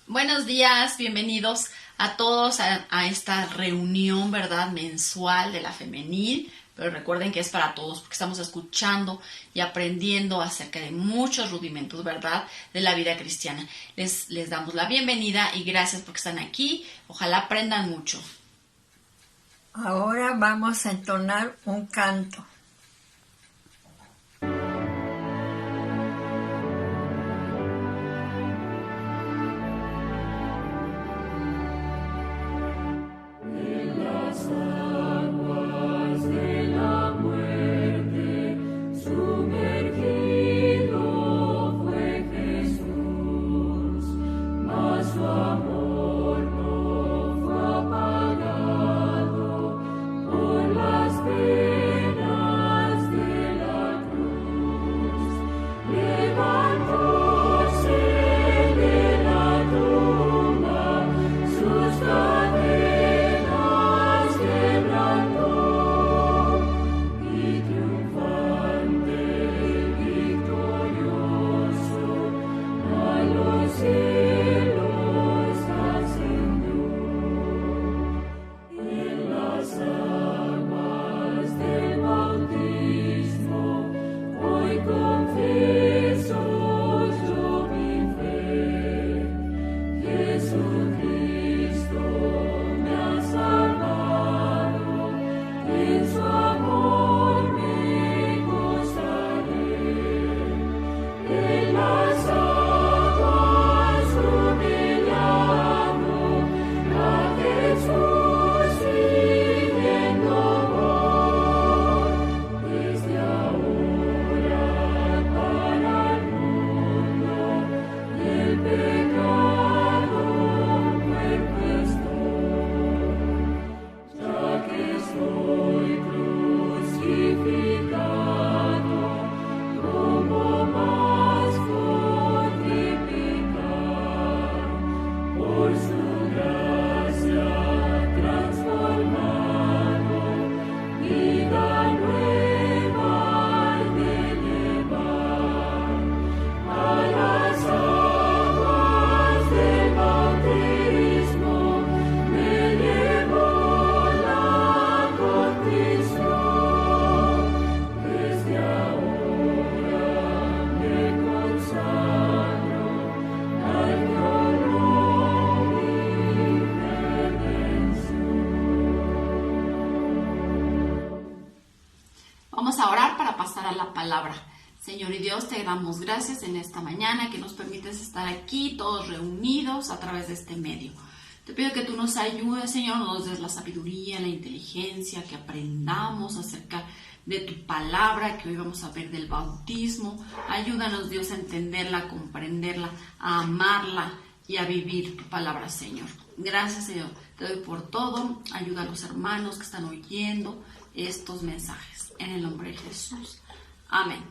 Buenos días, bienvenidos a todos a esta reunión, ¿verdad? Mensual de la femenil. Pero recuerden que es para todos porque estamos escuchando y aprendiendo acerca de muchos rudimentos, ¿verdad? De la vida cristiana. Les damos la bienvenida y gracias porque están aquí. Ojalá aprendan mucho. Ahora vamos a entonar un canto. Vamos a orar para pasar a la palabra. Señor y Dios, te damos gracias en esta mañana que nos permites estar aquí todos reunidos a través de este medio. Te pido que tú nos ayudes, Señor, nos des la sabiduría, la inteligencia, que aprendamos acerca de tu palabra, que hoy vamos a ver del bautismo. Ayúdanos, Dios, a entenderla, a comprenderla, a amarla y a vivir tu palabra, Señor. Gracias, Señor. Te doy por todo. Ayuda a los hermanos que están oyendo estos mensajes. En el nombre de Jesús. Amén.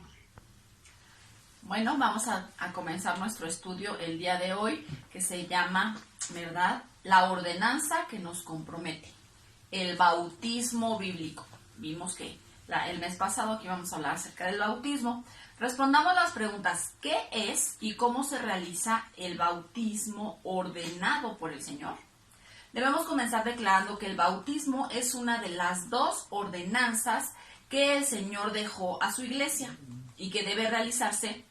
Bueno, vamos a comenzar nuestro estudio el día de hoy, que se llama, ¿verdad?, la ordenanza que nos compromete. El bautismo bíblico. Vimos que el mes pasado aquí vamos a hablar acerca del bautismo. Respondamos las preguntas: ¿qué es y cómo se realiza el bautismo ordenado por el Señor? Debemos comenzar declarando que el bautismo es una de las dos ordenanzas que el Señor dejó a su iglesia y que debe realizarse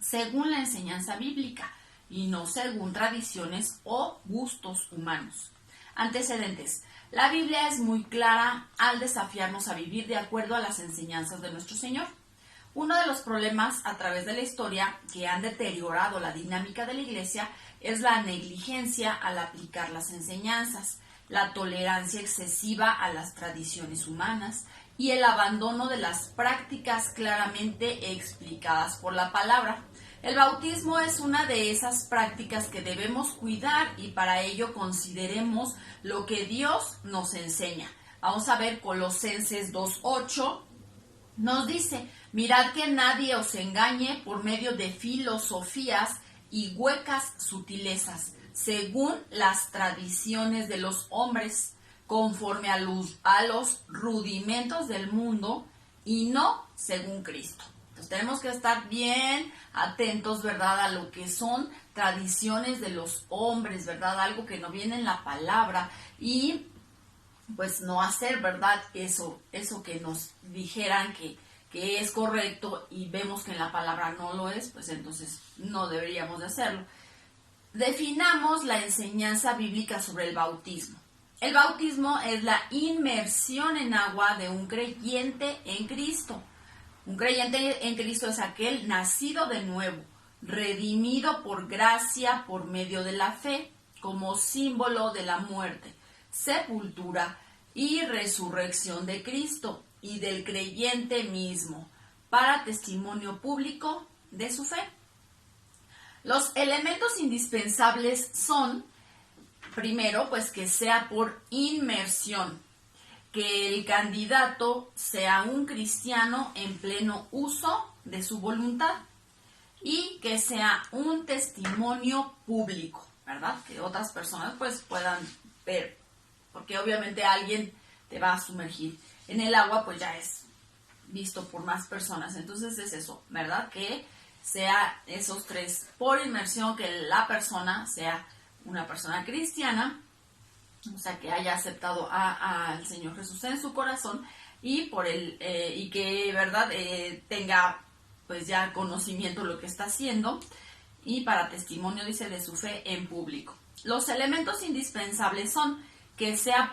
según la enseñanza bíblica y no según tradiciones o gustos humanos. Antecedentes. La Biblia es muy clara al desafiarnos a vivir de acuerdo a las enseñanzas de nuestro Señor. Uno de los problemas a través de la historia que han deteriorado la dinámica de la iglesia es la negligencia al aplicar las enseñanzas, la tolerancia excesiva a las tradiciones humanas y el abandono de las prácticas claramente explicadas por la palabra. El bautismo es una de esas prácticas que debemos cuidar y para ello consideremos lo que Dios nos enseña. Vamos a ver Colosenses 2:8. Nos dice: mirad que nadie os engañe por medio de filosofías y huecas sutilezas, según las tradiciones de los hombres, conforme a los rudimentos del mundo y no según Cristo. Entonces tenemos que estar bien atentos, ¿verdad?, a lo que son tradiciones de los hombres, ¿verdad?, algo que no viene en la palabra, y pues no hacer, ¿verdad?, eso que nos dijeran que es correcto y vemos que en la palabra no lo es, pues entonces no deberíamos de hacerlo. Definamos la enseñanza bíblica sobre el bautismo. El bautismo es la inmersión en agua de un creyente en Cristo. Un creyente en Cristo es aquel nacido de nuevo, redimido por gracia por medio de la fe, como símbolo de la muerte, sepultura y resurrección de Cristo y del creyente mismo, para testimonio público de su fe. Los elementos indispensables son, primero, pues que sea por inmersión, que el candidato sea un cristiano en pleno uso de su voluntad y que sea un testimonio público, ¿verdad? Que otras personas pues puedan ver, porque obviamente alguien te va a sumergir en el agua, pues ya es visto por más personas. Entonces es eso, ¿verdad? Que sea esos tres, por inmersión, que la persona sea una persona cristiana, o sea, que haya aceptado al Señor Jesús en su corazón, y y que, ¿verdad?, tenga pues ya conocimiento de lo que está haciendo, y para testimonio, dice, de su fe en público. Los elementos indispensables son que sea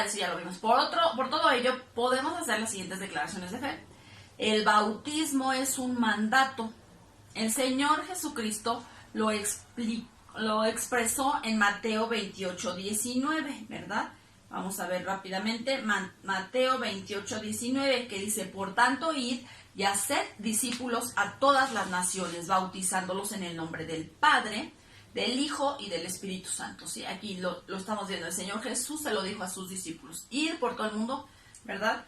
eso ya lo vimos. Por todo ello, podemos hacer las siguientes declaraciones de fe. El bautismo es un mandato. El Señor Jesucristo lo expresó en Mateo 28:19, ¿verdad? Vamos a ver rápidamente Mateo 28:19, que dice: por tanto, id y haced discípulos a todas las naciones, bautizándolos en el nombre del Padre, del Hijo y del Espíritu Santo. ¿Sí? Aquí lo estamos viendo. El Señor Jesús se lo dijo a sus discípulos: ir por todo el mundo, ¿verdad?,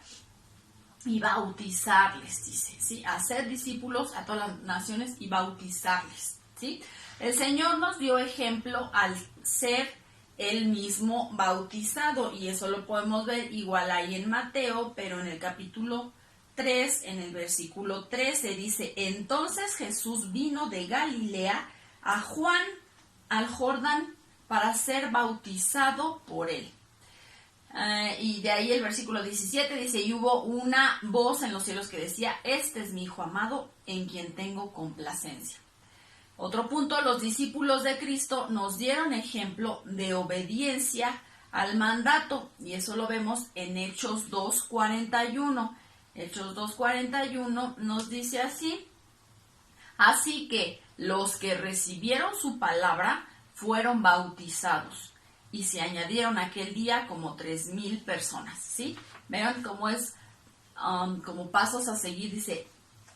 y bautizarles, dice, ¿sí? Hacer discípulos a todas las naciones y bautizarles, ¿sí? El Señor nos dio ejemplo al ser Él mismo bautizado, y eso lo podemos ver igual ahí en Mateo, pero en el capítulo 3, en el versículo 13, dice: entonces Jesús vino de Galilea a Juan al Jordán para ser bautizado por él. Y de ahí el versículo 17 dice: y hubo una voz en los cielos que decía: este es mi Hijo amado, en quien tengo complacencia. Otro punto: los discípulos de Cristo nos dieron ejemplo de obediencia al mandato, y eso lo vemos en Hechos 2:41. Hechos 2:41 nos dice así: así que los que recibieron su palabra fueron bautizados, y se añadieron aquel día como 3,000 personas, ¿sí? Vean cómo es, como pasos a seguir. Dice: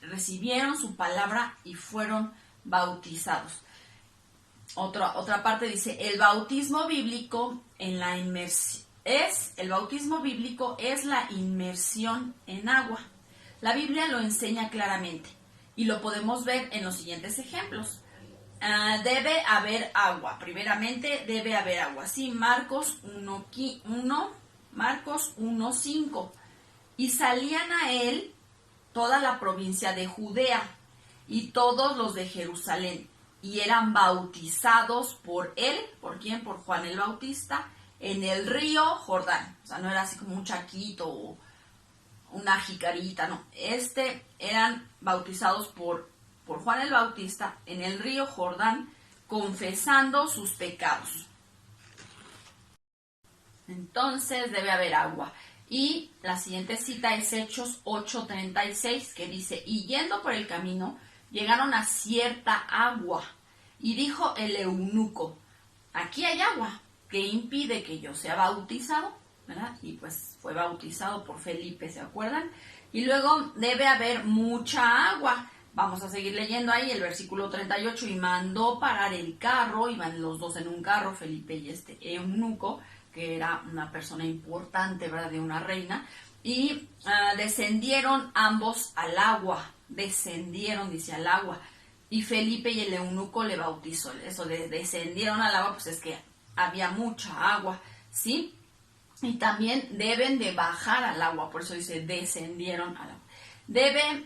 recibieron su palabra y fueron bautizados. Otra parte dice: el bautismo bíblico es la inmersión en agua. La Biblia lo enseña claramente y lo podemos ver en los siguientes ejemplos. Debe haber agua. Primeramente debe haber agua. Sí, Marcos 1:5. Y salían a él toda la provincia de Judea y todos los de Jerusalén, y eran bautizados por él. ¿Por quién? Por Juan el Bautista, en el río Jordán. O sea, no era así como un chaquito o una jicarita, no. Eran bautizados por Juan el Bautista en el río Jordán, confesando sus pecados. Entonces debe haber agua. Y la siguiente cita es Hechos 8:36, que dice: y yendo por el camino, llegaron a cierta agua, y dijo el eunuco: aquí hay agua, ¿qué impide que yo sea bautizado? ¿Verdad? Y pues fue bautizado por Felipe, ¿se acuerdan? Y luego debe haber mucha agua. Vamos a seguir leyendo ahí el versículo 38. Y mandó parar el carro, iban los dos en un carro, Felipe y este eunuco, que era una persona importante, ¿verdad?, de una reina, y descendieron ambos al agua. Descendieron, dice, al agua. Y Felipe y el eunuco le bautizó. Eso de descendieron al agua, pues es que había mucha agua, ¿sí? Y también deben de bajar al agua, por eso dice descendieron al agua. Debe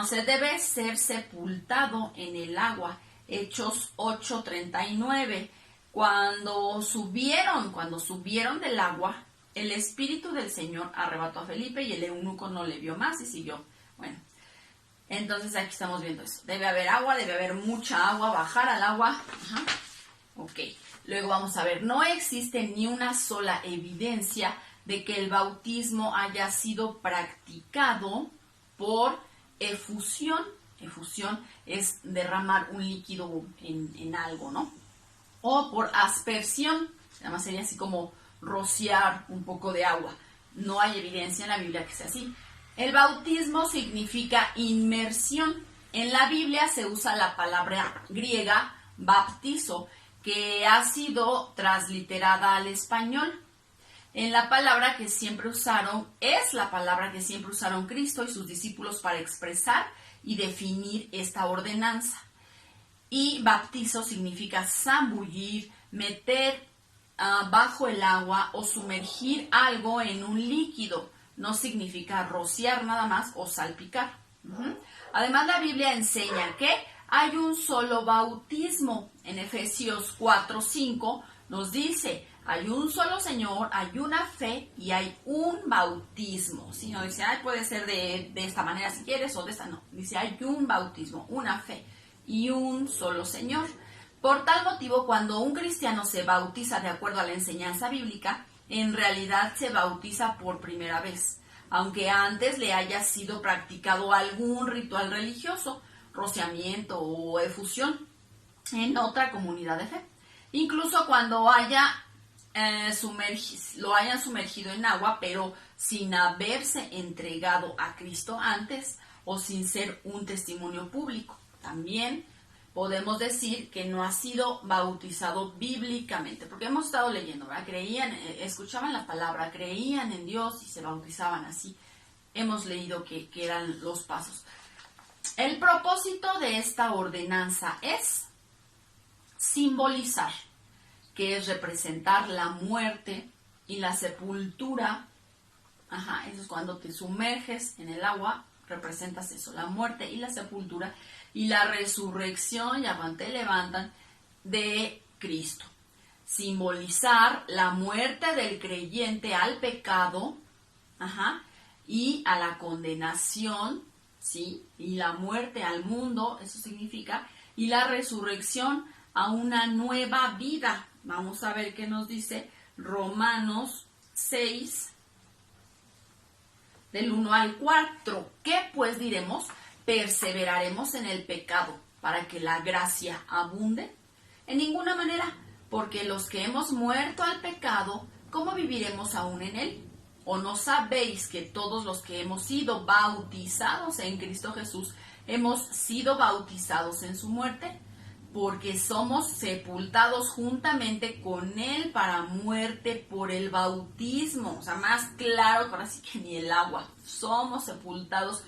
se debe ser sepultado en el agua. Hechos 8:39. Cuando subieron del agua, el Espíritu del Señor arrebató a Felipe y el eunuco no le vio más y siguió. Bueno, entonces aquí estamos viendo eso. Debe haber agua, debe haber mucha agua, bajar al agua. Ajá. Ok, luego vamos a ver, no existe ni una sola evidencia de que el bautismo haya sido practicado por efusión. Efusión es derramar un líquido en algo, ¿no? O por aspersión, además sería así como rociar un poco de agua. No hay evidencia en la Biblia que sea así. El bautismo significa inmersión. En la Biblia se usa la palabra griega baptizo, que ha sido transliterada al español. Es la palabra que siempre usaron Cristo y sus discípulos para expresar y definir esta ordenanza. Y baptizo significa zambullir, meter bajo el agua o sumergir algo en un líquido. No significa rociar nada más o salpicar. Además, la Biblia enseña que hay un solo bautismo. En Efesios 4:5 nos dice, hay un solo Señor, hay una fe y hay un bautismo. Si no dice, puede ser de esta manera si quieres o de esta, no. Dice, hay un bautismo, una fe y un solo Señor. Por tal motivo, cuando un cristiano se bautiza de acuerdo a la enseñanza bíblica, en realidad se bautiza por primera vez, aunque antes le haya sido practicado algún ritual religioso, rociamiento o efusión en otra comunidad de fe. Incluso cuando lo hayan sumergido en agua, pero sin haberse entregado a Cristo antes o sin ser un testimonio público. También podemos decir que no ha sido bautizado bíblicamente, porque hemos estado leyendo, ¿verdad? Escuchaban la palabra, creían en Dios y se bautizaban así. Hemos leído que eran los pasos. El propósito de esta ordenanza es simbolizar, que es representar la muerte y la sepultura. Eso es cuando te sumerges en el agua, representas eso, la muerte y la sepultura y la resurrección, ya cuando te levantan, de Cristo. Simbolizar la muerte del creyente al pecado, y a la condenación, ¿sí? Y la muerte al mundo, eso significa, y la resurrección a una nueva vida. Vamos a ver qué nos dice Romanos 6, del 1 al 4. ¿Qué pues diremos? ¿Perseveraremos en el pecado para que la gracia abunde? En ninguna manera, porque los que hemos muerto al pecado, ¿cómo viviremos aún en él? ¿O no sabéis que todos los que hemos sido bautizados en Cristo Jesús, hemos sido bautizados en su muerte? Porque somos sepultados juntamente con él para muerte por el bautismo. O sea, más claro, ahora sí que ni el agua. Somos sepultados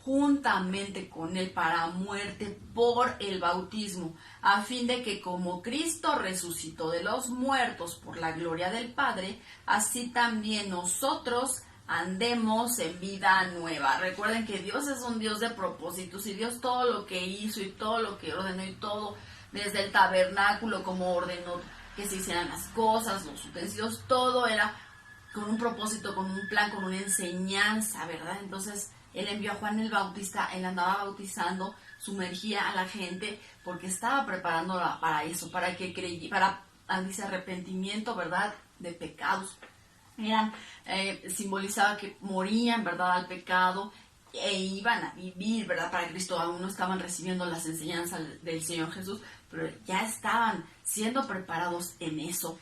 juntamente con él para muerte por el bautismo, a fin de que como Cristo resucitó de los muertos por la gloria del Padre, así también nosotros andemos en vida nueva. Recuerden que Dios es un Dios de propósitos y Dios todo lo que hizo y todo lo que ordenó y todo, desde el tabernáculo, como ordenó que se hicieran las cosas, los utensilios, todo era con un propósito, con un plan, con una enseñanza, ¿verdad? Entonces, Él envió a Juan el Bautista, él andaba bautizando, sumergía a la gente porque estaba preparándola para eso, para que creyera, para dice arrepentimiento, ¿verdad? De pecados. Simbolizaba que morían, ¿verdad? Al pecado e iban a vivir, ¿verdad? Para Cristo. Aún no estaban recibiendo las enseñanzas del Señor Jesús, pero ya estaban siendo preparados en eso.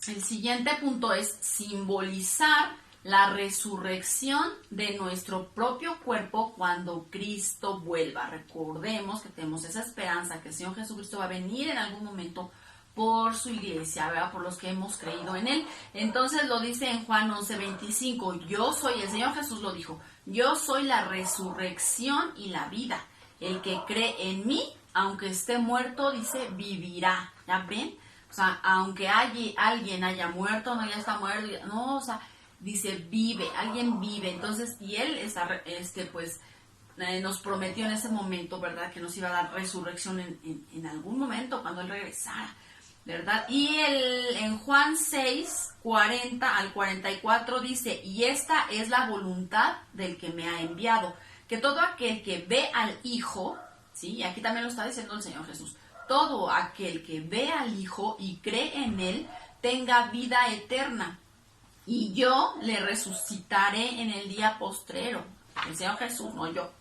El siguiente punto es simbolizar la resurrección de nuestro propio cuerpo cuando Cristo vuelva. Recordemos que tenemos esa esperanza que el Señor Jesucristo va a venir en algún momento por su iglesia, ¿verdad? Por los que hemos creído en Él. Entonces lo dice en Juan 11:25, yo soy, el Señor Jesús lo dijo, yo soy la resurrección y la vida. El que cree en mí, aunque esté muerto, dice, vivirá. ¿Ya ven? O sea, aunque alguien haya muerto, no, ya está muerto, no, o sea, dice vive, alguien vive. Entonces, y él está, nos prometió en ese momento, ¿verdad? Que nos iba a dar resurrección en algún momento cuando él regresara, ¿verdad? Y en Juan 6, 40 al 44 dice, y esta es la voluntad del que me ha enviado, que todo aquel que ve al Hijo, ¿sí? Y aquí también lo está diciendo el Señor Jesús, todo aquel que ve al Hijo y cree en Él, tenga vida eterna, y yo le resucitaré en el día postrero. El Señor Jesús, no yo,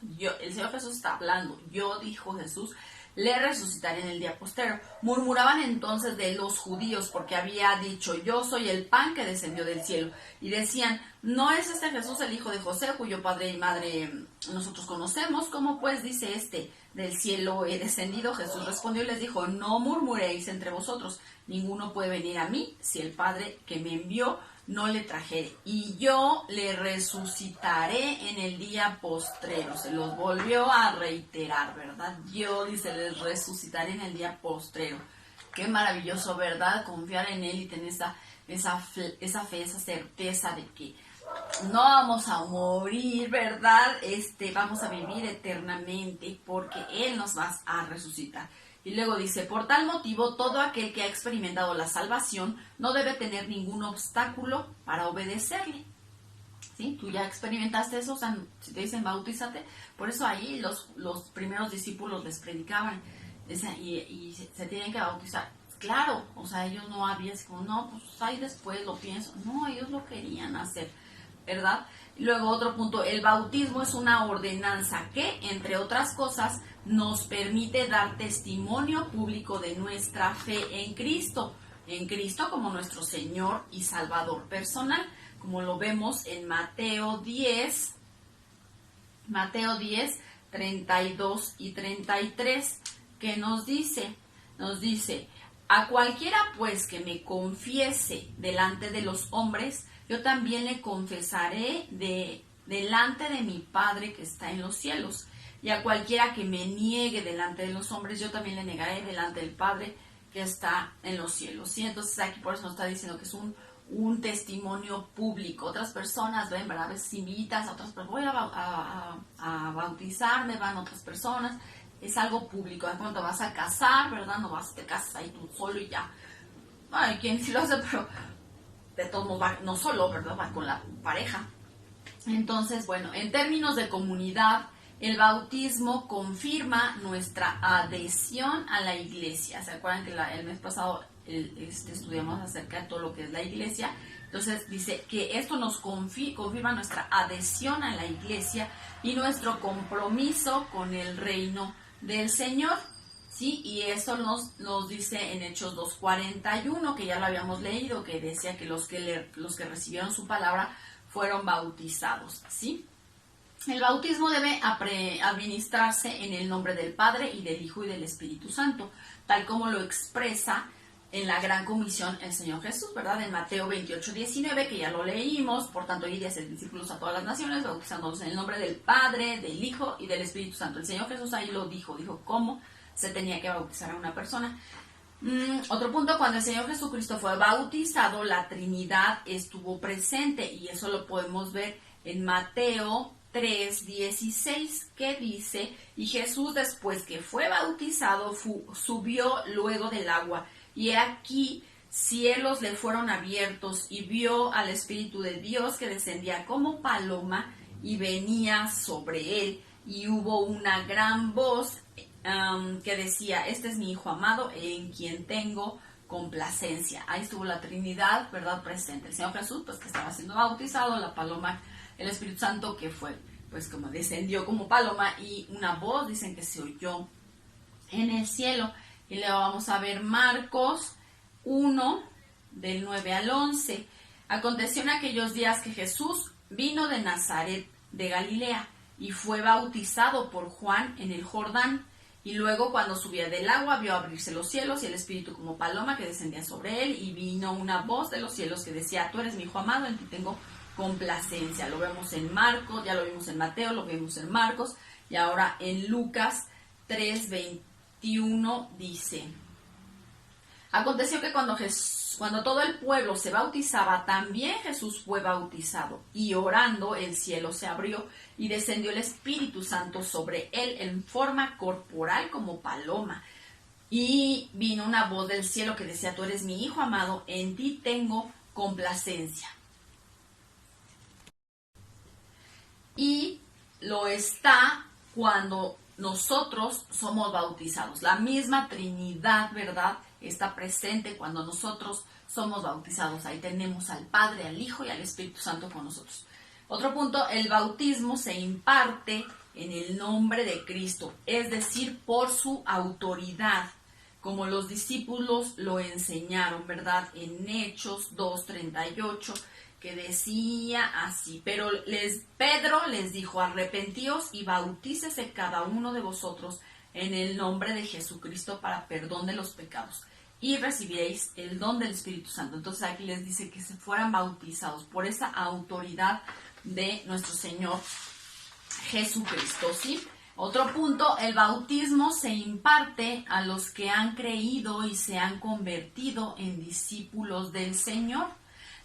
el Señor Jesús está hablando, yo, dijo Jesús, le resucitaré en el día postrero. Murmuraban entonces de los judíos, porque había dicho, yo soy el pan que descendió del cielo. Y decían, ¿no es este Jesús el hijo de José, cuyo padre y madre nosotros conocemos? ¿Cómo pues dice este, del cielo he descendido? Jesús respondió y les dijo, no murmuréis entre vosotros, ninguno puede venir a mí si el Padre que me envió no le trajere, y yo le resucitaré en el día postrero. Se los volvió a reiterar, ¿verdad? Yo, dice, les resucitaré en el día postrero. Qué maravilloso, ¿verdad? Confiar en Él y tener esa fe, esa certeza de que no vamos a morir, ¿verdad? Vamos a vivir eternamente porque Él nos va a resucitar. Y luego dice, por tal motivo, todo aquel que ha experimentado la salvación no debe tener ningún obstáculo para obedecerle. ¿Sí? Tú ya experimentaste eso, o sea, si te dicen bautízate, por eso ahí los primeros discípulos les predicaban y se tienen que bautizar. Claro, o sea, ellos no había así como, no, pues ahí después lo pienso. No, ellos lo querían hacer, ¿verdad? Y luego otro punto, el bautismo es una ordenanza que, entre otras cosas, nos permite dar testimonio público de nuestra fe en Cristo como nuestro Señor y Salvador personal, como lo vemos en Mateo 10, 32 y 33, que nos dice, a cualquiera pues que me confiese delante de los hombres, yo también le confesaré delante de mi Padre que está en los cielos. Y a cualquiera que me niegue delante de los hombres, yo también le negaré delante del Padre que está en los cielos. ¿Sí? Entonces aquí por eso nos está diciendo que es un testimonio público. Otras personas ven, ¿verdad? A veces invitas a otras personas, voy a bautizarme, van otras personas. Es algo público. De pronto vas a casar, ¿verdad? No vas, te casas ahí tú solo y ya. Hay quien sí lo hace, pero de todos modos va, no solo, ¿verdad? Va con la pareja. Entonces, bueno, en términos de comunidad, el bautismo confirma nuestra adhesión a la iglesia. ¿Se acuerdan que el mes pasado estudiamos acerca de todo lo que es la iglesia? Entonces dice que esto nos confirma nuestra adhesión a la iglesia y nuestro compromiso con el reino del Señor. ¿Sí? Y esto nos dice en Hechos 2:41, que ya lo habíamos leído, que decía que los que recibieron su palabra fueron bautizados. ¿Sí? El bautismo debe administrarse en el nombre del Padre y del Hijo y del Espíritu Santo, tal como lo expresa en la Gran Comisión el Señor Jesús, ¿verdad? En Mateo 28:19, que ya lo leímos, por tanto, id y haced discípulos a todas las naciones, bautizándolos en el nombre del Padre, del Hijo y del Espíritu Santo. El Señor Jesús ahí lo dijo cómo se tenía que bautizar a una persona. Otro punto, cuando el Señor Jesucristo fue bautizado, la Trinidad estuvo presente, y eso lo podemos ver en Mateo 3:16, que dice, y Jesús después que fue bautizado subió luego del agua, y aquí cielos le fueron abiertos, y vio al Espíritu de Dios que descendía como paloma y venía sobre él, y hubo una gran voz que decía, este es mi Hijo amado en quien tengo complacencia. Ahí estuvo la Trinidad, ¿verdad? Presente. El Señor Jesús, pues que estaba siendo bautizado, la paloma, el Espíritu Santo que fue, pues como descendió como paloma, y una voz, dicen que se oyó en el cielo. Y luego vamos a ver Marcos 1, del 9 al 11. Aconteció en aquellos días que Jesús vino de Nazaret de Galilea y fue bautizado por Juan en el Jordán. Y luego cuando subía del agua vio abrirse los cielos y el Espíritu como paloma que descendía sobre él, y vino una voz de los cielos que decía, tú eres mi Hijo amado, en ti tengo complacencia. Lo vemos en Marcos, ya lo vimos en Mateo, lo vimos en Marcos, y ahora en Lucas 3:21 dice, Aconteció que cuando todo el pueblo se bautizaba, también Jesús fue bautizado. Y orando, el cielo se abrió y descendió el Espíritu Santo sobre él en forma corporal como paloma. Y vino una voz del cielo que decía: tú eres mi Hijo amado, en ti tengo complacencia. Y lo está cuando nosotros somos bautizados. La misma Trinidad, ¿verdad?, está presente cuando nosotros somos bautizados. Ahí tenemos al Padre, al Hijo y al Espíritu Santo con nosotros. Otro punto, el bautismo se imparte en el nombre de Cristo, es decir, por su autoridad, como los discípulos lo enseñaron, ¿verdad? En Hechos 2:38, que decía así: pero Pedro les dijo: arrepentíos y bautícese cada uno de vosotros en el nombre de Jesucristo para perdón de los pecados, y recibiréis el don del Espíritu Santo. Entonces aquí les dice que se fueran bautizados por esa autoridad de nuestro Señor Jesucristo, ¿sí? Otro punto, el bautismo se imparte a los que han creído y se han convertido en discípulos del Señor.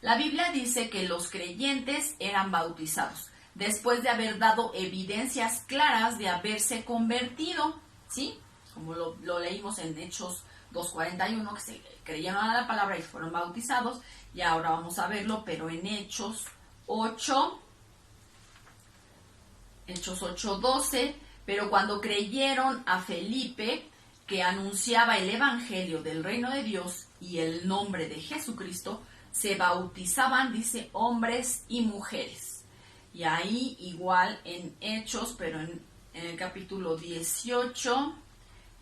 La Biblia dice que los creyentes eran bautizados después de haber dado evidencias claras de haberse convertido, ¿sí? Como lo leímos en Hechos 2:41, que se creyeron a la palabra y fueron bautizados, y ahora vamos a verlo, pero en Hechos 8:12, pero cuando creyeron a Felipe, que anunciaba el evangelio del reino de Dios y el nombre de Jesucristo, se bautizaban, dice, hombres y mujeres. Y ahí igual en Hechos, pero en el capítulo 18,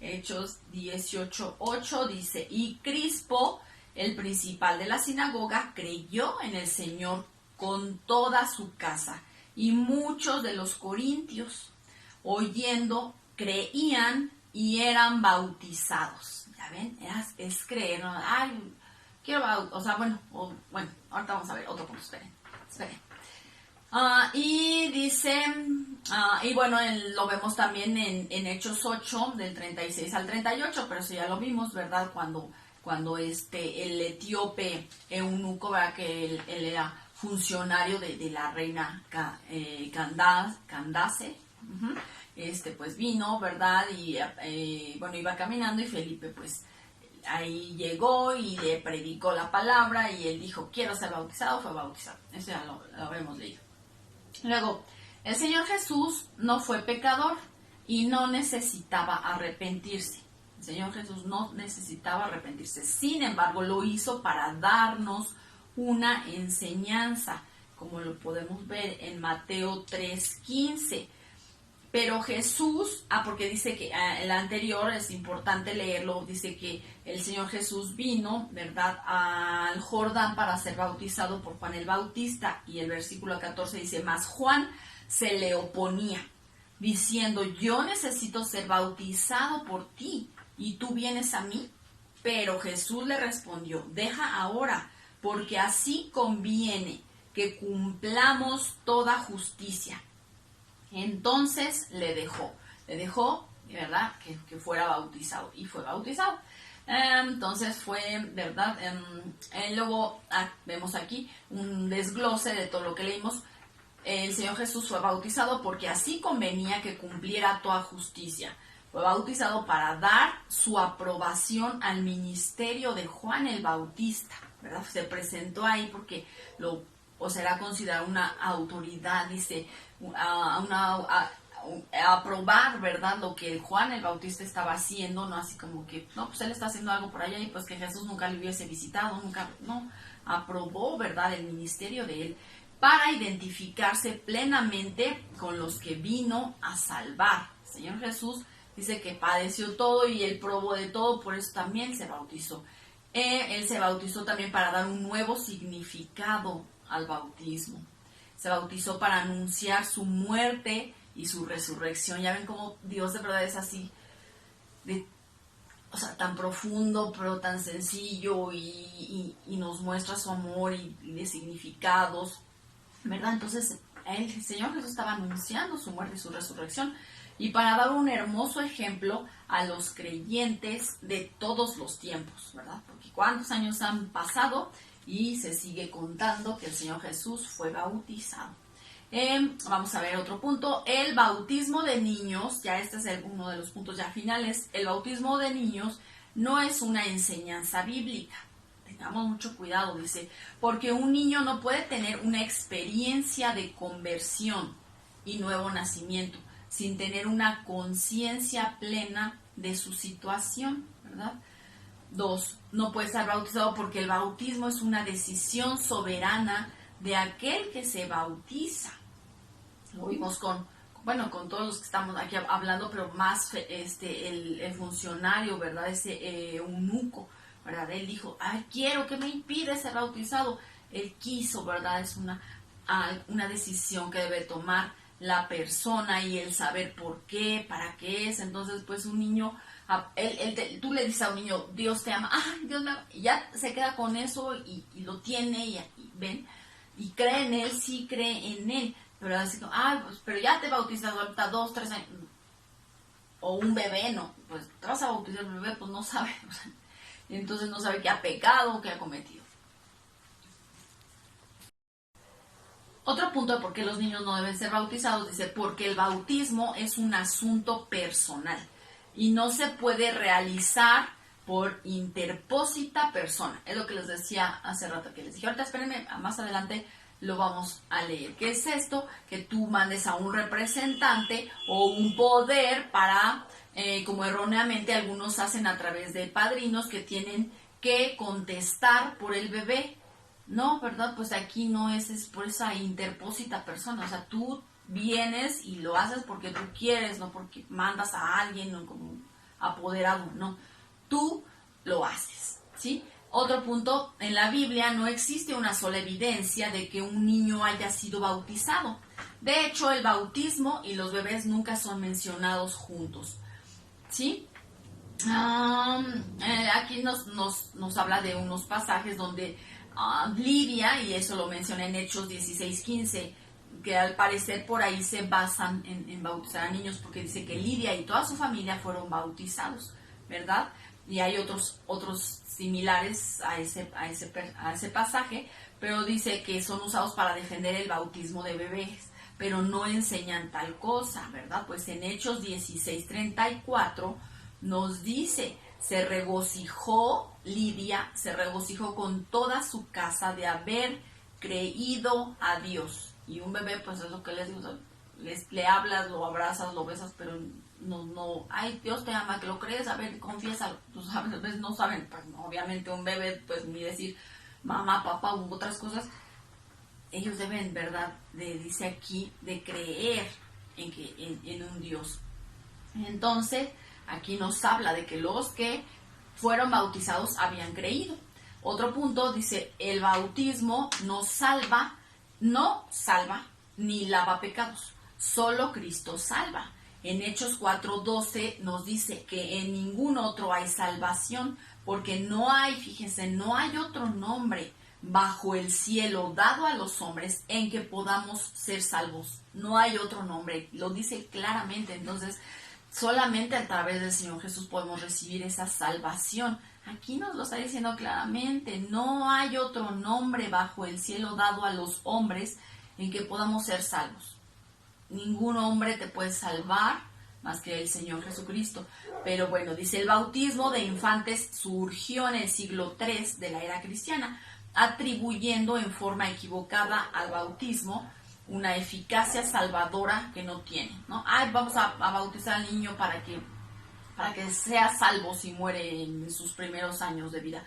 Hechos 18:8 dice: y Crispo, el principal de la sinagoga, creyó en el Señor con toda su casa, y muchos de los corintios, oyendo, creían y eran bautizados. ¿Ya ven? Es creer, ¿no? Ay, quiero bautizar, o sea, bueno, ahorita vamos a ver otro punto, esperen. Y dice, y bueno, lo vemos también en Hechos 8, del 36 al 38, pero eso ya lo vimos, ¿verdad? Cuando el etíope eunuco, ¿verdad?, que él era funcionario de la reina Candace, pues vino, ¿verdad? Y bueno, iba caminando, y Felipe pues ahí llegó y le predicó la palabra, y él dijo: quiero ser bautizado. Fue bautizado. Eso ya lo habíamos leído. Luego, el Señor Jesús no fue pecador y no necesitaba arrepentirse. El Señor Jesús no necesitaba arrepentirse. Sin embargo, lo hizo para darnos una enseñanza, como lo podemos ver en Mateo 3:15. Pero Jesús, porque dice que el anterior es importante leerlo, dice que el Señor Jesús vino, ¿verdad?, al Jordán para ser bautizado por Juan el Bautista, y el versículo 14 dice: mas Juan se le oponía, diciendo: yo necesito ser bautizado por ti, y tú vienes a mí. Pero Jesús le respondió: deja ahora, porque así conviene que cumplamos toda justicia. Entonces le dejó, ¿verdad?, que fuera bautizado, y fue bautizado. Entonces fue, ¿verdad? Luego vemos aquí un desglose de todo lo que leímos. El Señor Jesús fue bautizado porque así convenía que cumpliera toda justicia. Fue bautizado para dar su aprobación al ministerio de Juan el Bautista, ¿verdad? Se presentó ahí porque era considerado una autoridad, dice, aprobar, ¿verdad?, lo que Juan el Bautista estaba haciendo, no así como que, no, pues él está haciendo algo por allá, y pues que Jesús nunca le hubiese visitado, no, aprobó, ¿verdad?, el ministerio de él, para identificarse plenamente con los que vino a salvar. El Señor Jesús dice que padeció todo y él probó de todo, por eso también se bautizó. Él se bautizó también para dar un nuevo significado al bautismo. Se bautizó para anunciar su muerte y su resurrección. Ya ven cómo Dios de verdad es así, tan profundo, pero tan sencillo, y nos muestra su amor y de significados, ¿verdad? Entonces el Señor Jesús estaba anunciando su muerte y su resurrección, y para dar un hermoso ejemplo a los creyentes de todos los tiempos, ¿verdad? Porque cuántos años han pasado y se sigue contando que el Señor Jesús fue bautizado. Vamos a ver otro punto, el bautismo de niños, ya este es uno de los puntos ya finales. El bautismo de niños no es una enseñanza bíblica. Tengamos mucho cuidado, dice, porque un niño no puede tener una experiencia de conversión y nuevo nacimiento sin tener una conciencia plena de su situación, ¿verdad? 2, no puede ser bautizado porque el bautismo es una decisión soberana de aquel que se bautiza. Lo vimos con todos los que estamos aquí hablando, pero más el funcionario, ¿verdad? Ese eunuco, ¿verdad? Él dijo, ay, quiero, ¿qué me impide ser bautizado? Él quiso, ¿verdad? Es una decisión que debe tomar la persona y el saber por qué, para qué es. Entonces, pues un niño, tú le dices a un niño, Dios te ama, ay, Dios me ama, y ya se queda con eso y lo tiene, y ven, y cree en él, sí cree en él, pero así como, pues, pero ya te bautizas ahorita 2, 3 años, o un bebé, no, pues te vas a bautizar el bebé, pues no sabe, o sea, y entonces no sabe qué ha pecado o qué ha cometido. Otro punto de por qué los niños no deben ser bautizados, dice, porque el bautismo es un asunto personal y no se puede realizar por interpósita persona. Es lo que les decía hace rato, que les dije, ahorita espérenme, más adelante lo vamos a leer. ¿Qué es esto? Que tú mandes a un representante o un poder para, como erróneamente algunos hacen a través de padrinos que tienen que contestar por el bebé. No, ¿verdad? Pues aquí no es por esa interpósita persona. O sea, tú vienes y lo haces porque tú quieres, no porque mandas a alguien, no como apoderado, no. Tú lo haces, ¿sí? Otro punto, en la Biblia no existe una sola evidencia de que un niño haya sido bautizado. De hecho, el bautismo y los bebés nunca son mencionados juntos, ¿sí? Aquí nos habla de unos pasajes donde Lidia, y eso lo menciona en Hechos 16:15, que al parecer por ahí se basan en bautizar a niños, porque dice que Lidia y toda su familia fueron bautizados, ¿verdad? Y hay otros similares a ese pasaje, pero dice que son usados para defender el bautismo de bebés, pero no enseñan tal cosa, ¿verdad? Pues en Hechos 16:34 nos dice, se regocijó Lidia, se regocijó con toda su casa de haber creído a Dios. Y un bebé, pues es lo que les digo, le hablas, lo abrazas, lo besas, pero no, ay, Dios te ama, que lo crees, a ver, confiesa, tú sabes, a veces no saben, pues no, obviamente un bebé, pues ni decir mamá, papá u otras cosas, ellos deben, ¿verdad? Dice aquí, de creer en un Dios. Entonces, aquí nos habla de que los que fueron bautizados habían creído. Otro punto dice, el bautismo no salva ni lava pecados, solo Cristo salva. En Hechos 4:12 nos dice que en ningún otro hay salvación, porque no hay otro nombre bajo el cielo dado a los hombres en que podamos ser salvos. No hay otro nombre, lo dice claramente. Entonces, solamente a través del Señor Jesús podemos recibir esa salvación. Aquí nos lo está diciendo claramente, no hay otro nombre bajo el cielo dado a los hombres en que podamos ser salvos. Ningún hombre te puede salvar más que el Señor Jesucristo. Pero bueno, dice, el bautismo de infantes surgió en el siglo III de la era cristiana, atribuyendo en forma equivocada al bautismo una eficacia salvadora que no tiene, ¿no? Vamos a bautizar al niño para que sea salvo si muere en sus primeros años de vida.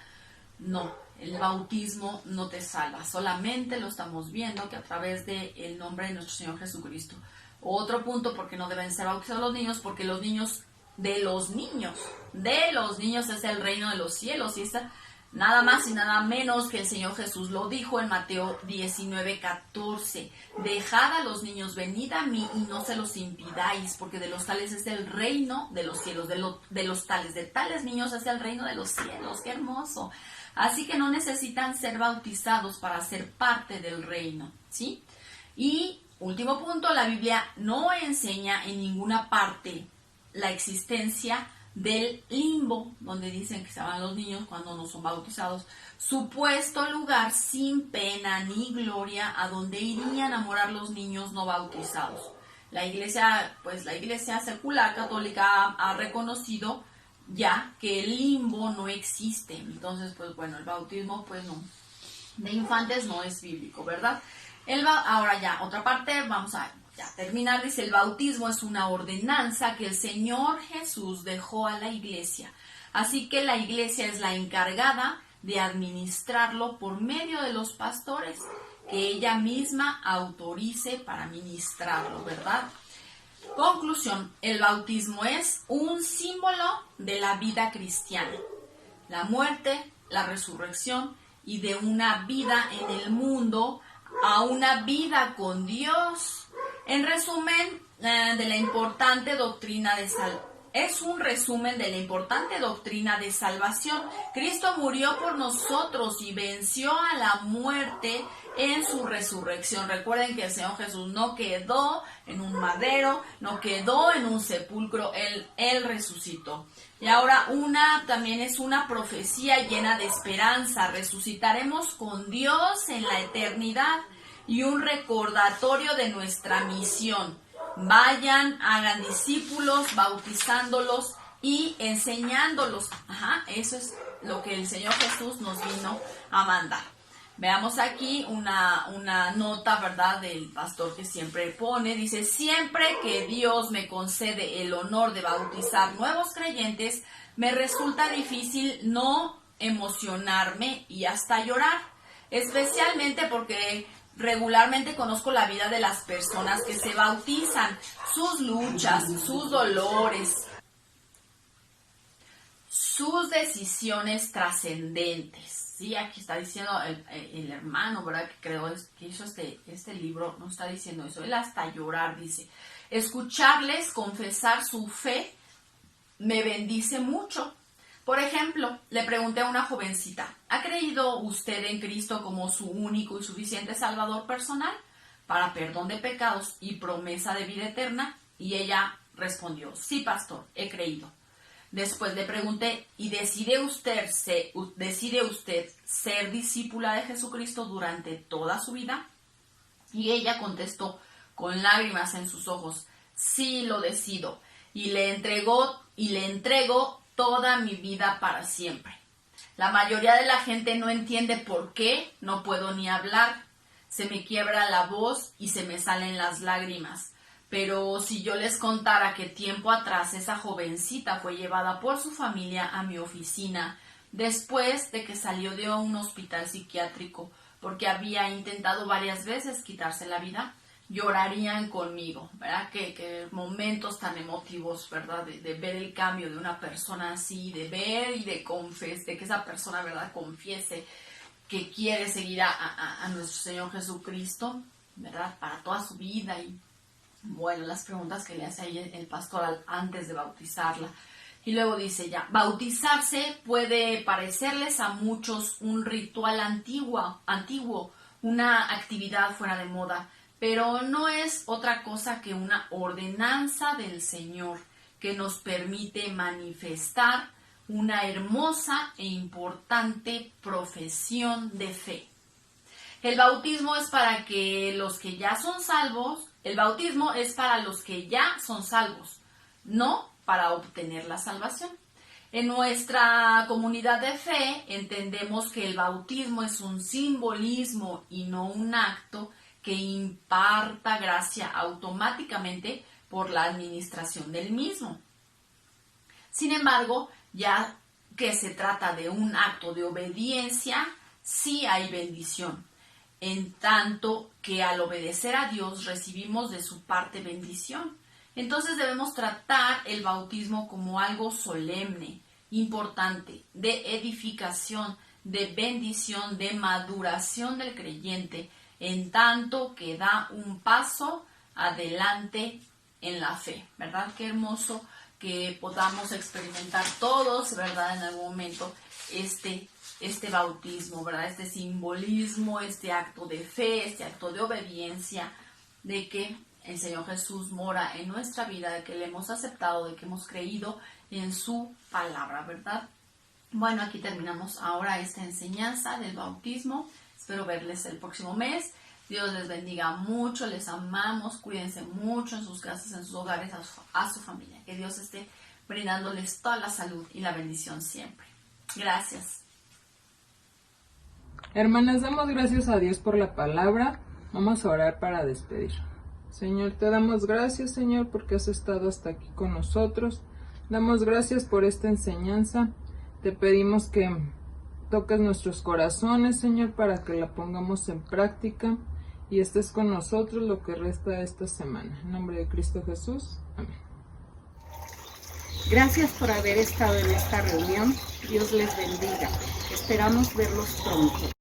No, el bautismo no te salva, solamente lo estamos viendo que a través del nombre de nuestro Señor Jesucristo. Otro punto, porque no deben ser bautizados los niños, porque de los niños es el reino de los cielos, y está nada más y nada menos que el Señor Jesús lo dijo en Mateo 19:14. Dejad a los niños, venid a mí y no se los impidáis, porque de los tales es el reino de los cielos, de tales niños es el reino de los cielos. ¡Qué hermoso! Así que no necesitan ser bautizados para ser parte del reino, ¿sí? Y último punto, la Biblia no enseña en ninguna parte la existencia del limbo, donde dicen que se van los niños cuando no son bautizados, supuesto lugar sin pena ni gloria a donde irían a morar los niños no bautizados. La iglesia secular católica ha reconocido ya que el limbo no existe. Entonces, pues bueno, el bautismo pues no, de infantes no es bíblico, ¿verdad? Ahora ya, otra parte, vamos a terminar. Dice, el bautismo es una ordenanza que el Señor Jesús dejó a la iglesia. Así que la iglesia es la encargada de administrarlo por medio de los pastores, que ella misma autorice para ministrarlo, ¿verdad? Conclusión, el bautismo es un símbolo de la vida cristiana, la muerte, la resurrección y de una vida en el mundo a una vida con Dios. En resumen, de la importante doctrina de es un resumen de la importante doctrina de salvación. Cristo murió por nosotros y venció a la muerte en su resurrección. Recuerden que el Señor Jesús no quedó en un madero, no quedó en un sepulcro, Él resucitó. Y ahora también es una profecía llena de esperanza. Resucitaremos con Dios en la eternidad y un recordatorio de nuestra misión. Vayan, hagan discípulos, bautizándolos y enseñándolos. Eso es lo que el Señor Jesús nos vino a mandar. Veamos aquí una nota, ¿verdad?, del pastor que siempre pone. Dice, siempre que Dios me concede el honor de bautizar nuevos creyentes, me resulta difícil no emocionarme y hasta llorar. Especialmente porque regularmente conozco la vida de las personas que se bautizan, sus luchas, sus dolores, sus decisiones trascendentes. Sí, aquí está diciendo el hermano, ¿verdad?, que creo que hizo este libro, no está diciendo eso, él hasta llorar dice. Escucharles confesar su fe me bendice mucho. Por ejemplo, le pregunté a una jovencita, ¿ha creído usted en Cristo como su único y suficiente Salvador personal para perdón de pecados y promesa de vida eterna? Y ella respondió, sí, pastor, he creído. Después le pregunté, ¿y decide usted ser discípula de Jesucristo durante toda su vida? Y ella contestó con lágrimas en sus ojos, sí, lo decido, y le entrego toda mi vida para siempre. La mayoría de la gente no entiende por qué no puedo ni hablar. Se me quiebra la voz y se me salen las lágrimas. Pero si yo les contara que tiempo atrás esa jovencita fue llevada por su familia a mi oficina después de que salió de un hospital psiquiátrico porque había intentado varias veces quitarse la vida, llorarían conmigo, ¿verdad? Que momentos tan emotivos, ¿verdad? De ver el cambio de una persona así, de ver y de que esa persona, ¿verdad?, confiese que quiere seguir a nuestro Señor Jesucristo, ¿verdad?, para toda su vida. Y bueno, las preguntas que le hace ahí el pastor antes de bautizarla. Y luego dice ya, bautizarse puede parecerles a muchos un ritual antiguo, una actividad fuera de moda, pero no es otra cosa que una ordenanza del Señor que nos permite manifestar una hermosa e importante profesión de fe. El bautismo es para los que ya son salvos, no para obtener la salvación. En nuestra comunidad de fe entendemos que el bautismo es un simbolismo y no un acto que imparta gracia automáticamente por la administración del mismo. Sin embargo, ya que se trata de un acto de obediencia, sí hay bendición, en tanto que al obedecer a Dios recibimos de su parte bendición. Entonces debemos tratar el bautismo como algo solemne, importante, de edificación, de bendición, de maduración del creyente, en tanto que da un paso adelante en la fe, ¿verdad? Qué hermoso que podamos experimentar todos, ¿verdad?, en algún momento este bautismo, ¿verdad? Este simbolismo, este acto de fe, este acto de obediencia de que el Señor Jesús mora en nuestra vida, de que le hemos aceptado, de que hemos creído en su palabra, ¿verdad? Bueno, aquí terminamos ahora esta enseñanza del bautismo. Espero verles el próximo mes. Dios les bendiga mucho, les amamos, cuídense mucho en sus casas, en sus hogares, a su familia. Que Dios esté brindándoles toda la salud y la bendición siempre. Gracias. Hermanas, damos gracias a Dios por la palabra. Vamos a orar para despedir. Señor, te damos gracias, Señor, porque has estado hasta aquí con nosotros. Damos gracias por esta enseñanza. Te pedimos que toques nuestros corazones, Señor, para que la pongamos en práctica y estés con nosotros lo que resta de esta semana. En nombre de Cristo Jesús. Amén. Gracias por haber estado en esta reunión. Dios les bendiga. Esperamos verlos pronto.